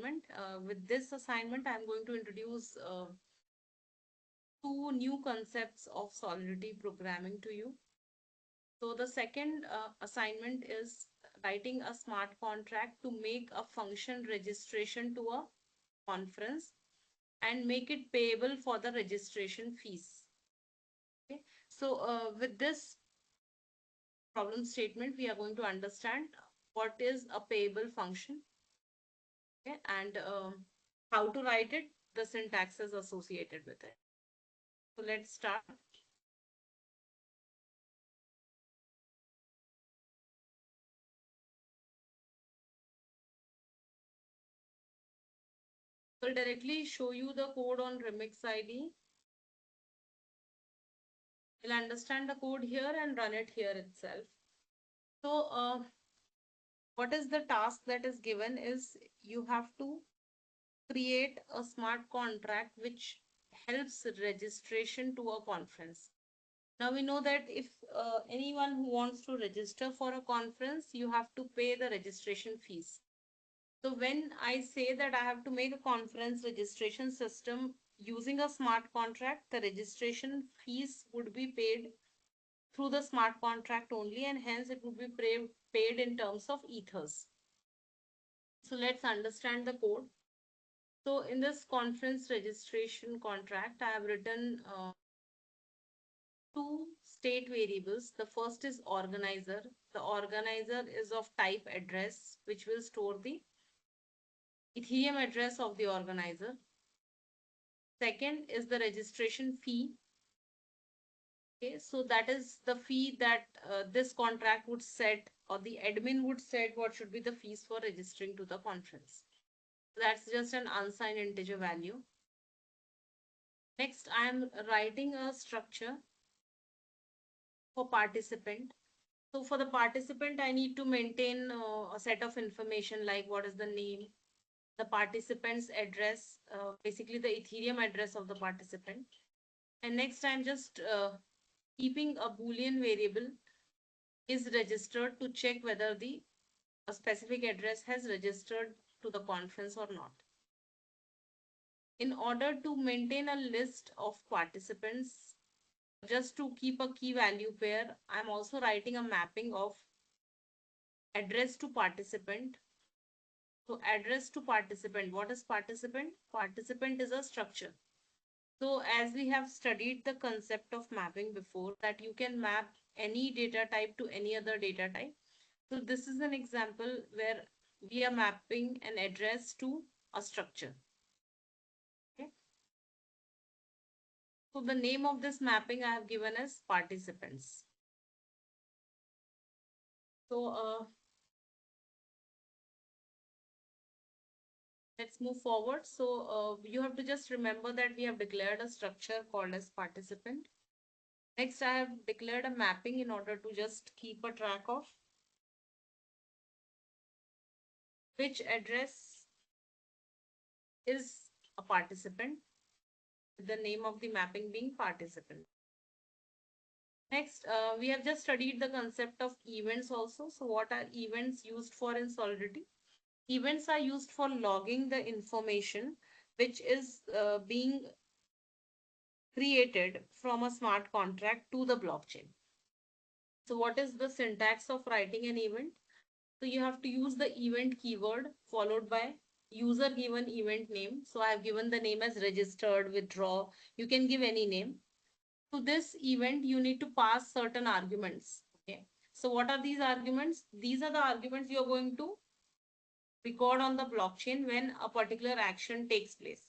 assignment. With this assignment, I'm going to introduce two new concepts of Solidity programming to you. So the second assignment is writing a smart contract to make a function registration to a conference and make it payable for the registration fees. Okay. So with this problem statement, we are going to understand what is a payable function, okay, and how to write it, the syntax is associated with it. So let's start. So I'll directly show you the code on Remix ID. You'll understand the code here and run it here itself. So what is the task that is given is you have to create a smart contract which helps registration to a conference. Now we know that if anyone who wants to register for a conference, you have to pay the registration fees. So when I say that I have to make a conference registration system using a smart contract, the registration fees would be paid through the smart contract only, and hence it would be paid in terms of ethers. So let's understand the code. So in this conference registration contract, I have written two state variables. The first is organizer. The organizer is of type address, which will store the Ethereum address of the organizer. Second is the registration fee. Okay, so that is the fee that this contract would set, or the admin would set what should be the fees for registering to the conference. That's just an unsigned integer value. Next, I am writing a structure for participant. So for the participant, I need to maintain a set of information like what is the name, the participant's address, basically the Ethereum address of the participant. And next, I'm just keeping a Boolean variable is registered to check whether the specific address has registered to the conference or not. In order to maintain a list of participants, just to keep a key value pair, I'm also writing a mapping of address to participant. So address to participant, what is participant? Participant is a structure. So as we have studied the concept of mapping before, that you can map any data type to any other data type. So this is an example where we are mapping an address to a structure. Okay. So the name of this mapping I have given as participants. So let's move forward. So you have to just remember that we have declared a structure called as participant. Next, I have declared a mapping in order to just keep a track of which address is a participant, with the name of the mapping being participant. Next, we have just studied the concept of events also. So what are events used for in Solidity? Events are used for logging the information which is being created from a smart contract to the blockchain. So what is the syntax of writing an event? So you have to use the event keyword followed by user given event name. So I have given the name as registered, withdraw. You can give any name. To this event, you need to pass certain arguments. Okay. So what are these arguments? These are the arguments you are going to record on the blockchain when a particular action takes place.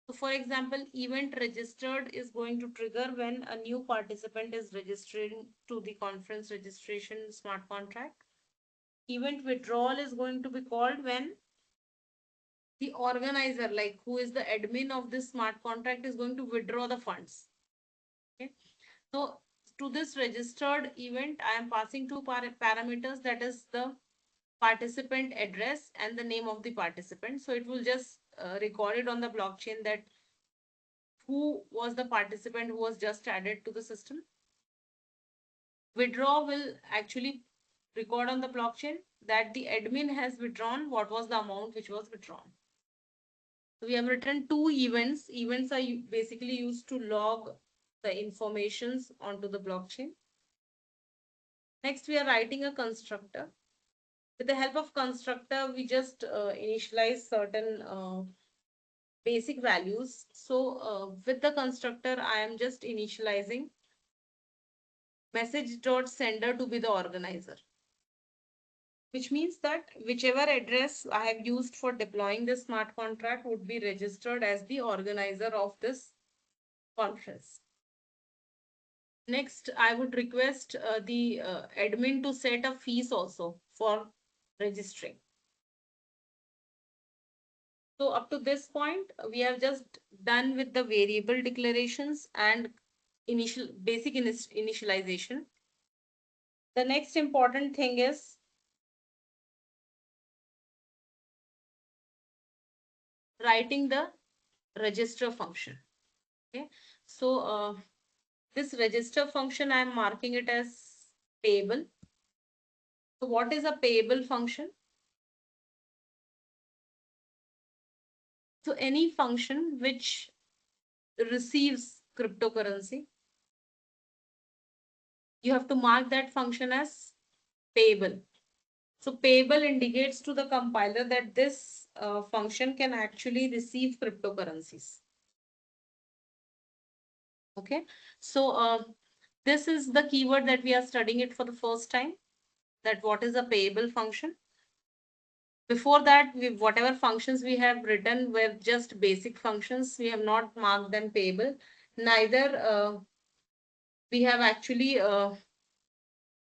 So for example, event registered is going to trigger when a new participant is registering to the conference registration smart contract. Event withdrawal is going to be called when the organizer, like who is the admin of this smart contract, is going to withdraw the funds. Okay. So to this registered event, I am passing two parameters, that is the participant address and the name of the participant. So it will just record it on the blockchain that who was the participant who was just added to the system. Withdraw will actually record on the blockchain that the admin has withdrawn what was the amount which was withdrawn. So we have written two events. Events are basically used to log the informations onto the blockchain. Next, we are writing a constructor. With the help of constructor, we just initialize certain basic values. So with the constructor, I am just initializing message.sender to be the organizer, which means that whichever address I have used for deploying this smart contract would be registered as the organizer of this conference. Next, I would request the admin to set a fees also for registering. So up to this point, we have just done with the variable declarations and basic initialization. The next important thing is writing the register function. Okay, so this register function, I am marking it as payable. So what is a payable function? So any function which receives cryptocurrency, you have to mark that function as payable. So payable indicates to the compiler that this function can actually receive cryptocurrencies. Okay, so this is the keyword that we are studying it for the first time, that what is a payable function. Before that, whatever functions we have written were just basic functions. We have not marked them payable. Neither we have actually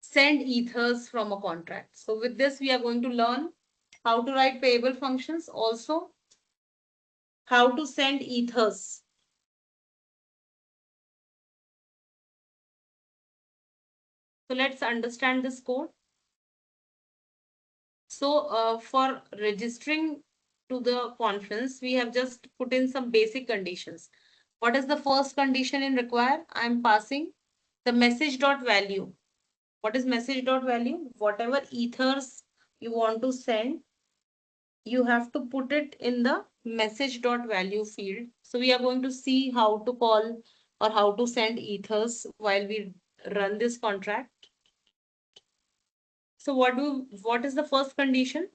send ethers from a contract. So with this, we are going to learn how to write payable functions, also how to send ethers. So let's understand this code. So for registering to the conference, we have just put in some basic conditions. What is the first condition in require? I am passing the message dot value. What is message dot value? Whatever ethers you want to send, you have to put it in the message dot value field. So we are going to see how to call or how to send ethers while we run this contract. So what is the first condition?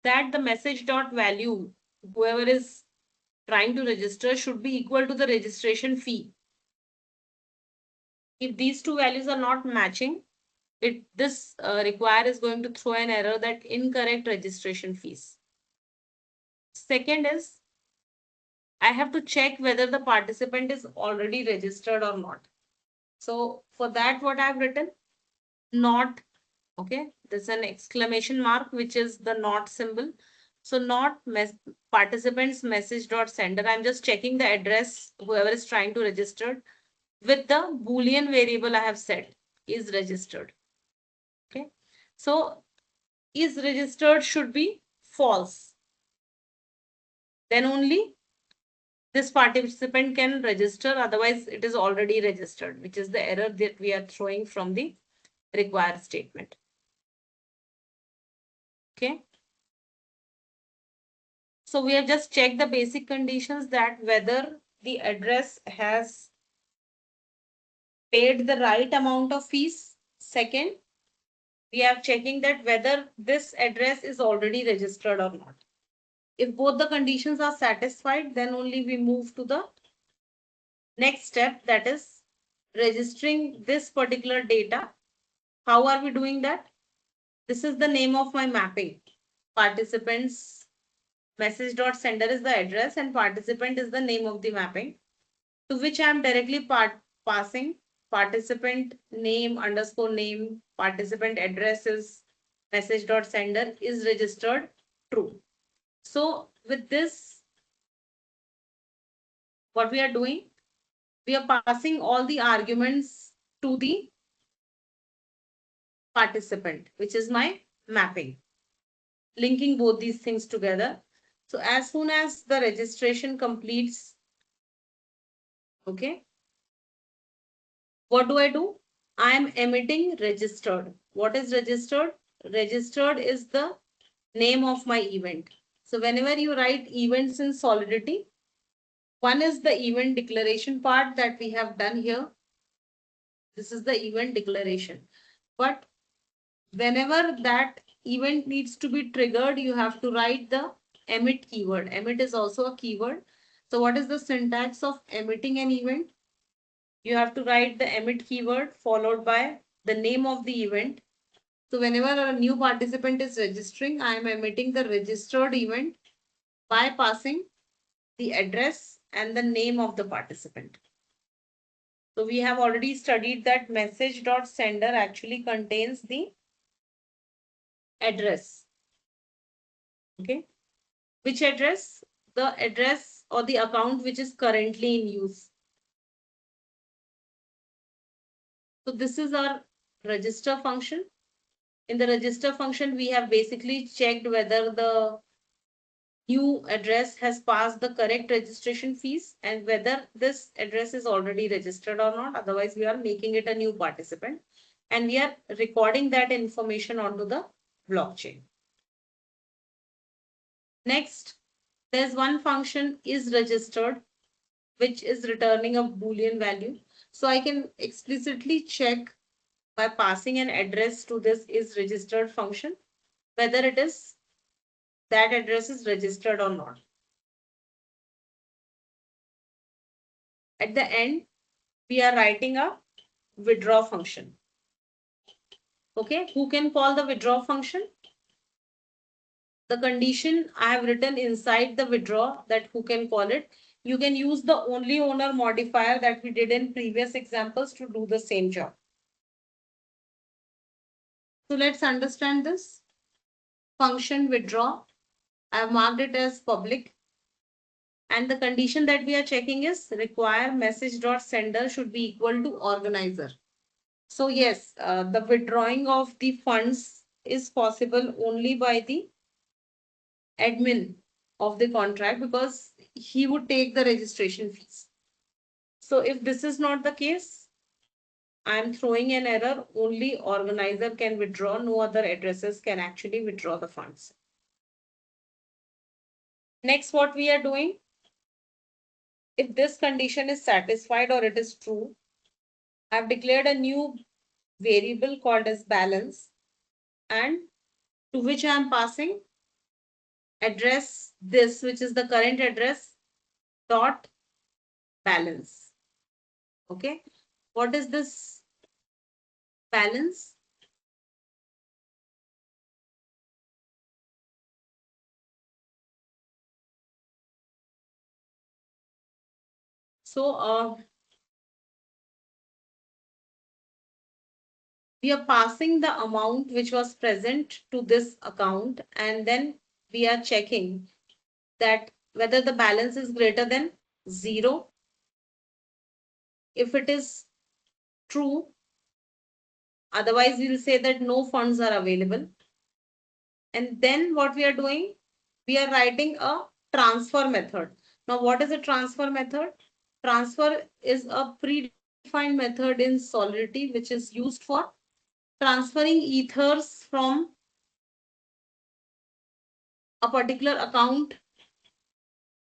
That the message dot value, whoever is trying to register, should be equal to the registration fee. If these two values are not matching, this require is going to throw an error that incorrect registration fees. Second is, I have to check whether the participant is already registered or not. So for that, what I've written, not, okay, there's an exclamation mark, which is the not symbol. So not participants message dot sender. I'm just checking the address, whoever is trying to register, with the Boolean variable I have set is registered. Okay. So is registered should be false. Then only this participant can register. Otherwise, it is already registered, which is the error that we are throwing from the require statement. Okay. So we have just checked the basic conditions, that whether the address has paid the right amount of fees. Second, we are checking that whether this address is already registered or not. If both the conditions are satisfied, then only we move to the next step, that is registering this particular data. How are we doing that? This is the name of my mapping. Participants message dot sender is the address and participant is the name of the mapping, to which I am directly passing participant name underscore name, participant address is message dot sender is registered true. So with this, what we are doing, we are passing all the arguments to the participant, which is my mapping, linking both these things together. So as soon as the registration completes, okay, what do? I am emitting registered. What is registered? Registered is the name of my event. So whenever you write events in Solidity, one is the event declaration part that we have done here. This is the event declaration. But whenever that event needs to be triggered, you have to write the emit keyword. Emit is also a keyword. So what is the syntax of emitting an event? You have to write the emit keyword followed by the name of the event. So whenever a new participant is registering, I am emitting the registered event by passing the address and the name of the participant. So we have already studied that message.sender actually contains the address. Okay. Which address? The address or the account which is currently in use. So this is our register function. In the register function, we have basically checked whether the new address has passed the correct registration fees and whether this address is already registered or not. Otherwise, we are making it a new participant and we are recording that information onto the blockchain. Next, there's one function is registered, which is returning a Boolean value. So I can explicitly check by passing an address to this is registered function, whether it is that address is registered or not. At the end, we are writing a withdraw function. Okay, who can call the withdraw function? The condition I have written inside the withdraw that who can call it. You can use the only owner modifier that we did in previous examples to do the same job. So let's understand this. Function withdraw. I have marked it as public. And the condition that we are checking is require message.sender should be equal to organizer. So yes, the withdrawing of the funds is possible only by the admin of the contract because he would take the registration fees. So if this is not the case, I am throwing an error. Only organizer can withdraw. No other addresses can actually withdraw the funds. Next, what we are doing, if this condition is satisfied or it is true, I have declared a new variable called as balance and to which I am passing address this, which is the current address dot balance. Okay. What is this balance? So we are passing the amount which was present to this account and then we are checking that whether the balance is greater than 0. If it is true, otherwise we'll say that no funds are available. And then what we are doing, we are writing a transfer method. Now, what is a transfer method? Transfer is a predefined method in Solidity, which is used for transferring ethers from a particular account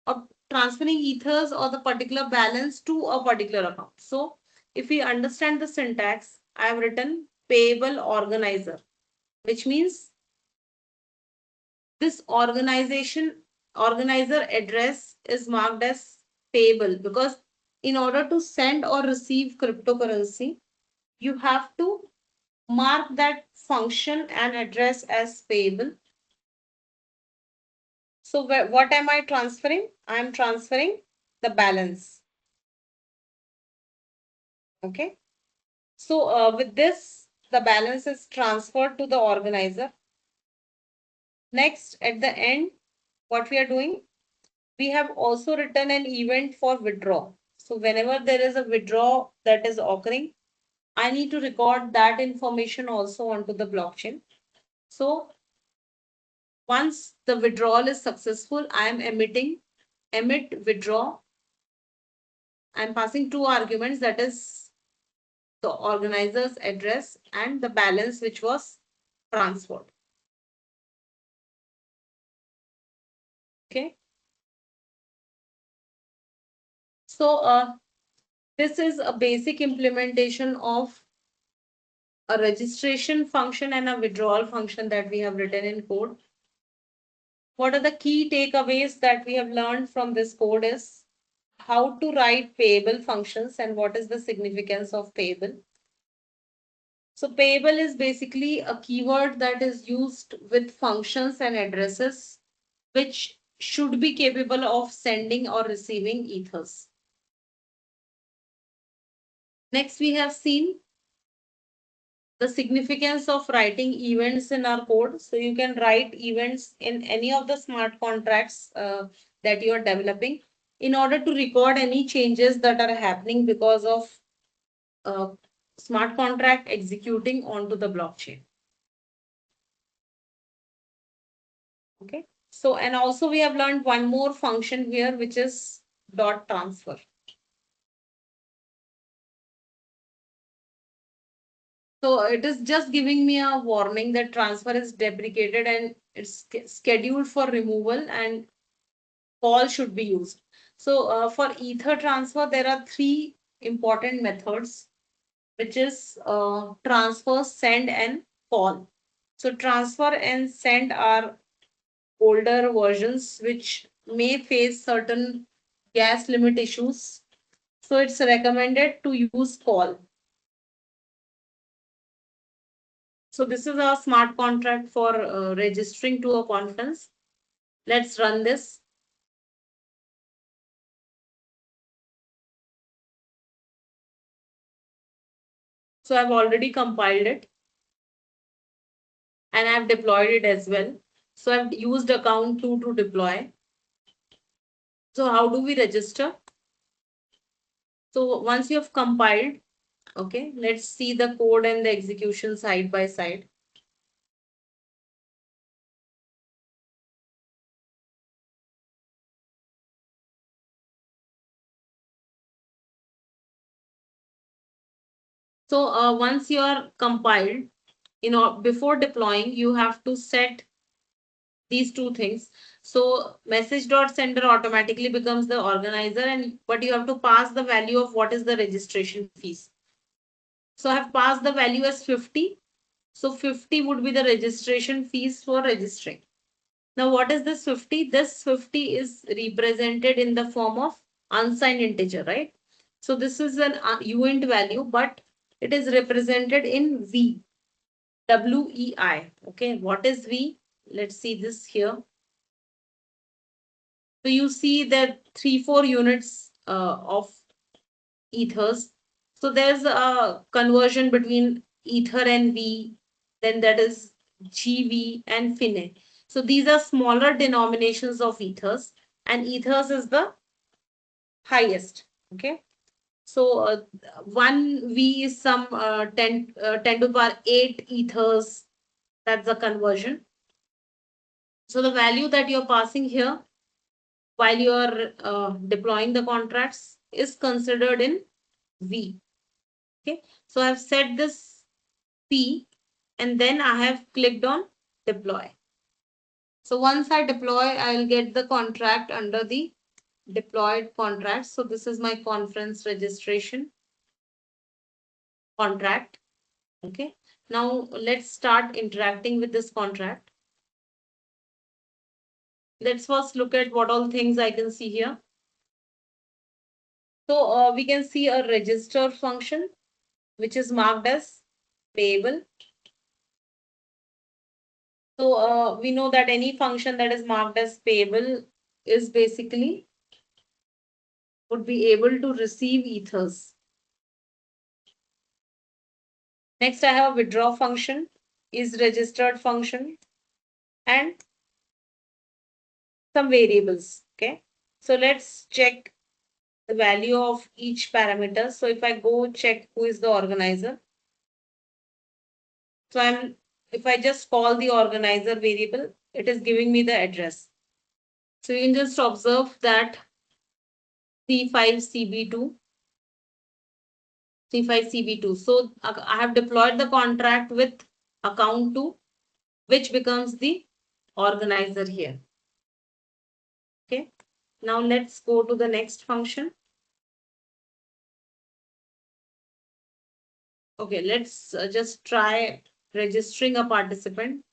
or transferring ethers or the particular balance to a particular account. So if we understand the syntax, I have written payable organizer, which means this organizer address is marked as payable because in order to send or receive cryptocurrency, you have to mark that function and address as payable. So what am I transferring? I am transferring the balance. Okay. So with this, the balance is transferred to the organizer. Next, at the end, what we are doing, we have also written an event for withdraw. So whenever there is a withdraw that is occurring, I need to record that information also onto the blockchain. So once the withdrawal is successful, I am emitting emit withdraw. I'm passing two arguments, that is the organizer's address and the balance which was transferred. Okay. So this is a basic implementation of a registration function and a withdrawal function that we have written in code. What are the key takeaways that we have learned from this code is how to write payable functions and what is the significance of payable. So payable is basically a keyword that is used with functions and addresses which should be capable of sending or receiving ethers. Next, we have seen the significance of writing events in our code. So you can write events in any of the smart contracts that you are developing in order to record any changes that are happening because of uh, smart contract executing onto the blockchain. Okay. So, and also we have learned one more function here, which is dot transfer. So it is just giving me a warning that transfer is deprecated and it's scheduled for removal and call should be used. So for ether transfer, there are three important methods, which is transfer, send, and call. So transfer and send are older versions which may face certain gas limit issues. So it's recommended to use call. So this is a smart contract for registering to a conference. Let's run this. So I've already compiled it and I've deployed it as well. So I've used account 2 to deploy. So how do we register? So once you have compiled, okay, let's see the code and the execution side by side. So once you are compiled, before deploying, you have to set these two things. So message.sender automatically becomes the organizer, and but you have to pass the value of what is the registration fees. So I have passed the value as 50. So 50 would be the registration fees for registering. Now what is this 50? This 50 is represented in the form of unsigned integer, right? So this is an uint value, but it is represented in V, WEI. Okay, what is V? Let's see this here. So you see that 3-4 units of ethers. So there's a conversion between ether and V, then that is GV and Fine. So these are smaller denominations of ethers, and ethers is the highest. Okay. So 1 V is some 10 to the power 8 ethers. That's the conversion. So the value that you're passing here while you're deploying the contracts is considered in V. Okay, so I've set this P and then I have clicked on deploy. So once I deploy, I'll get the contract under the deployed contract. So this is my conference registration contract. Okay, now let's start interacting with this contract. Let's first look at what all things I can see here. So we can see a register function, which is marked as payable. So we know that any function that is marked as payable is basically would be able to receive ethers. Next, I have a withdraw function, is registered function, and some variables. Okay. So let's check the value of each parameter. So if I go check who is the organizer. So if I just call the organizer variable, it is giving me the address. So you can just observe that C5CB2, C5CB2. So I have deployed the contract with account 2, which becomes the organizer here. Okay. Now let's go to the next function. Okay, let's just try registering a participant.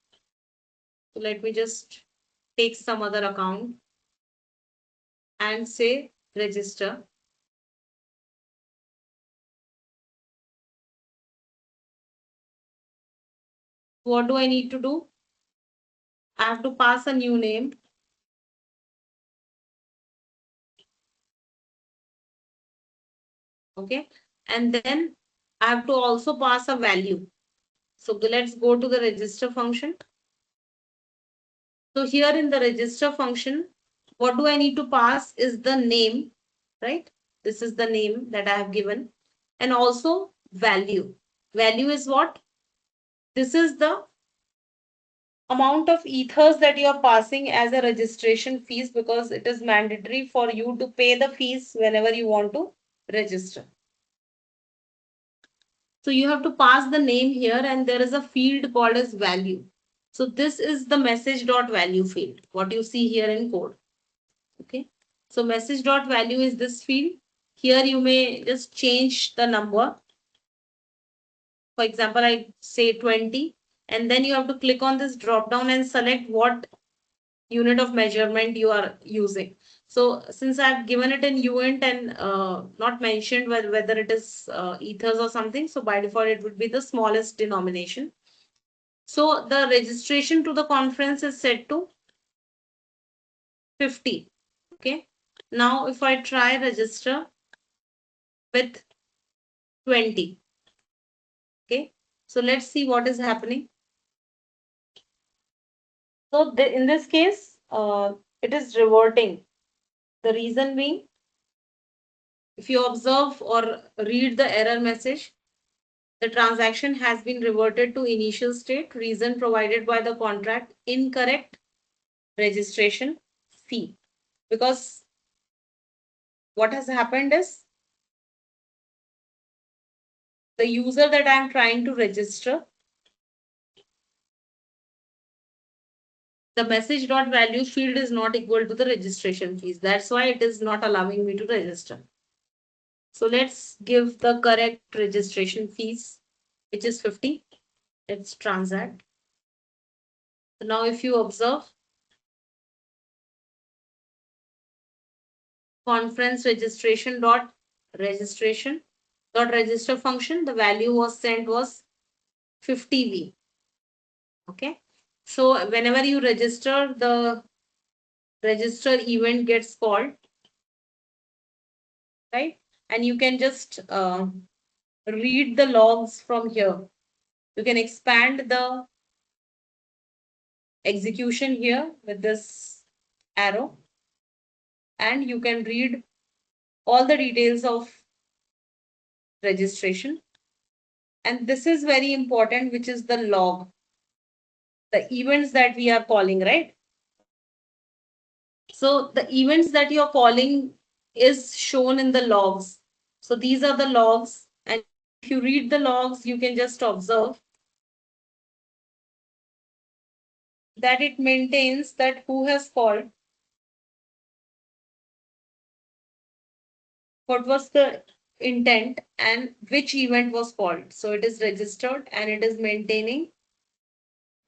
So let me just take some other account and say register. What do I need to do? I have to pass a new name. Okay. And then I have to also pass a value. So let's go to the register function. So here in the register function, what do I need to pass is the name, right? This is the name that I have given, and also value. Value is what? This is the amount of ethers that you are passing as a registration fees, because it is mandatory for you to pay the fees whenever you want to register. So you have to pass the name here, and there is a field called as value. So this is the message dot value field, what you see here in code. Okay. So message dot value is this field. Here you may just change the number. For example, I say 20, and then you have to click on this drop down and select what unit of measurement you are using. So since I've given it in unit and not mentioned whether it is ethers or something, so by default it would be the smallest denomination. So the registration to the conference is set to 50. Okay. Now if I try register with 20. Okay. So let's see what is happening. So in this case, it is reverting. The reason being, if you observe or read the error message, the transaction has been reverted to initial state. Reason provided by the contract, incorrect registration fee. Because what has happened is, the user that I am trying to register, the message dot value field is not equal to the registration fees. That's why it is not allowing me to register. So let's give the correct registration fees, which is 50. Let's transact. So now if you observe, conference registration dot register function, the value was sent was 50V. Okay. So whenever you register, the register event gets called, right? And you can just read the logs from here. You can expand the execution here with this arrow, and you can read all the details of registration. And this is very important, which is the log, the events that we are calling, right? So the events that you're calling is shown in the logs. So these are the logs. And if you read the logs, you can just observe that it maintains that who has called, what was the intent, and which event was called. So it is registered and it is maintaining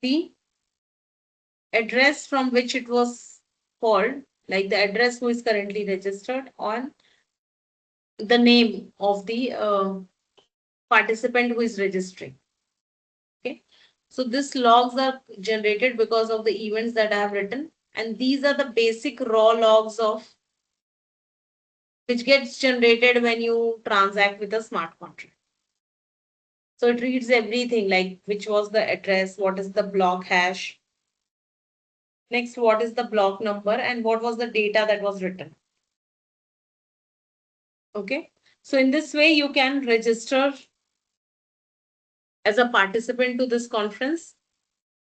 the address from which it was called, like the address who is currently registered, on the name of the participant who is registering. Okay. So these logs are generated because of the events that I have written. And these are the basic raw logs of which gets generated when you transact with a smart contract. So it reads everything, like which was the address, what is the block hash, next what is the block number, and what was the data that was written. Okay. So in this way, you can register as a participant to this conference,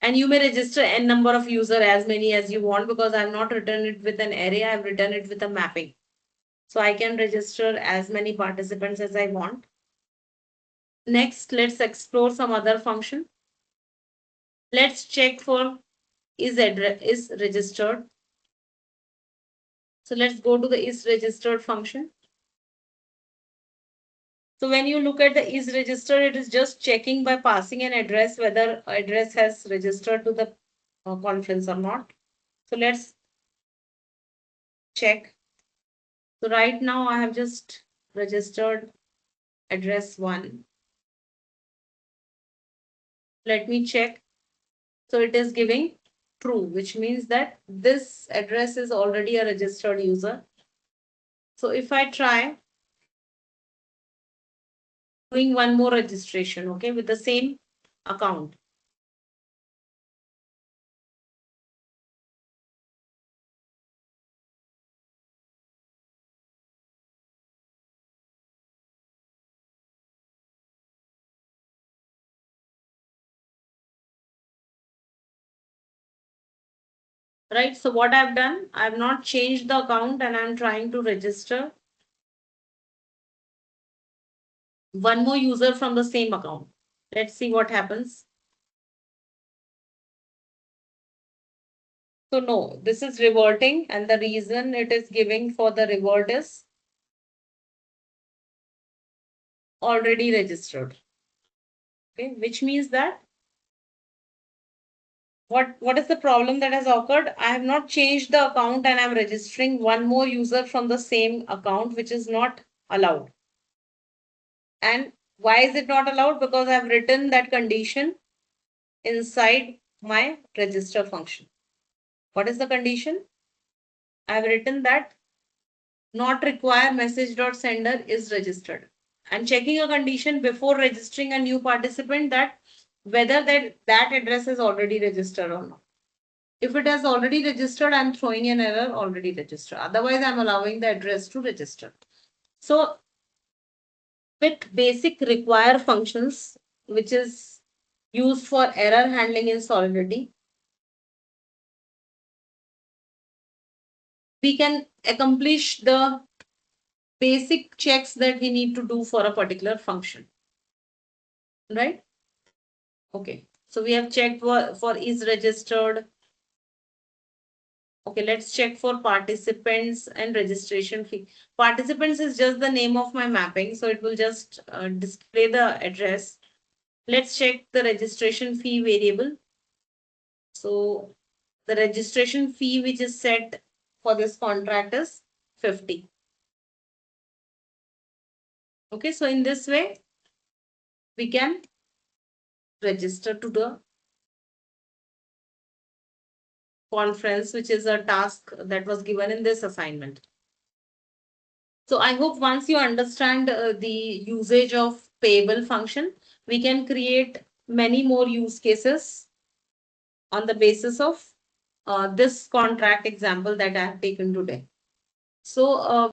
and you may register n number of user, as many as you want, because I've not written it with an array, I've written it with a mapping. So I can register as many participants as I want. Next, let's explore some other function. Let's check for is registered. So let's go to the is registered function. So when you look at the is registered, it is just checking by passing an address whether address has registered to the conference or not. So let's check. So right now I have just registered address 1. Let me check. So it is giving true, which means that this address is already a registered user. So if I try doing one more registration, okay, with the same account. Right. So what I've done, I've not changed the account and I'm trying to register one more user from the same account. Let's see what happens. So no, this is reverting, and the reason it is giving for the revert is already registered. Okay, which means that what is the problem that has occurred? I have not changed the account and I'm registering one more user from the same account, which is not allowed. And why is it not allowed? Because I've written that condition inside my register function. What is the condition? I've written that not require message.sender is registered. And checking a condition before registering a new participant that whether that address is already registered or not. If it has already registered, I'm throwing an error already registered. Otherwise, I'm allowing the address to register. So with basic require functions, which is used for error handling in Solidity, we can accomplish the basic checks that we need to do for a particular function. Right? Okay. So we have checked for is registered. Okay, let's check for participants and registration fee. Participants is just the name of my mapping, so it will just display the address. Let's check the registration fee variable. So the registration fee which is set for this contract is 50. Okay, so in this way, we can register to the conference, which is a task that was given in this assignment. So I hope once you understand the usage of payable function, we can create many more use cases on the basis of this contract example that I have taken today. So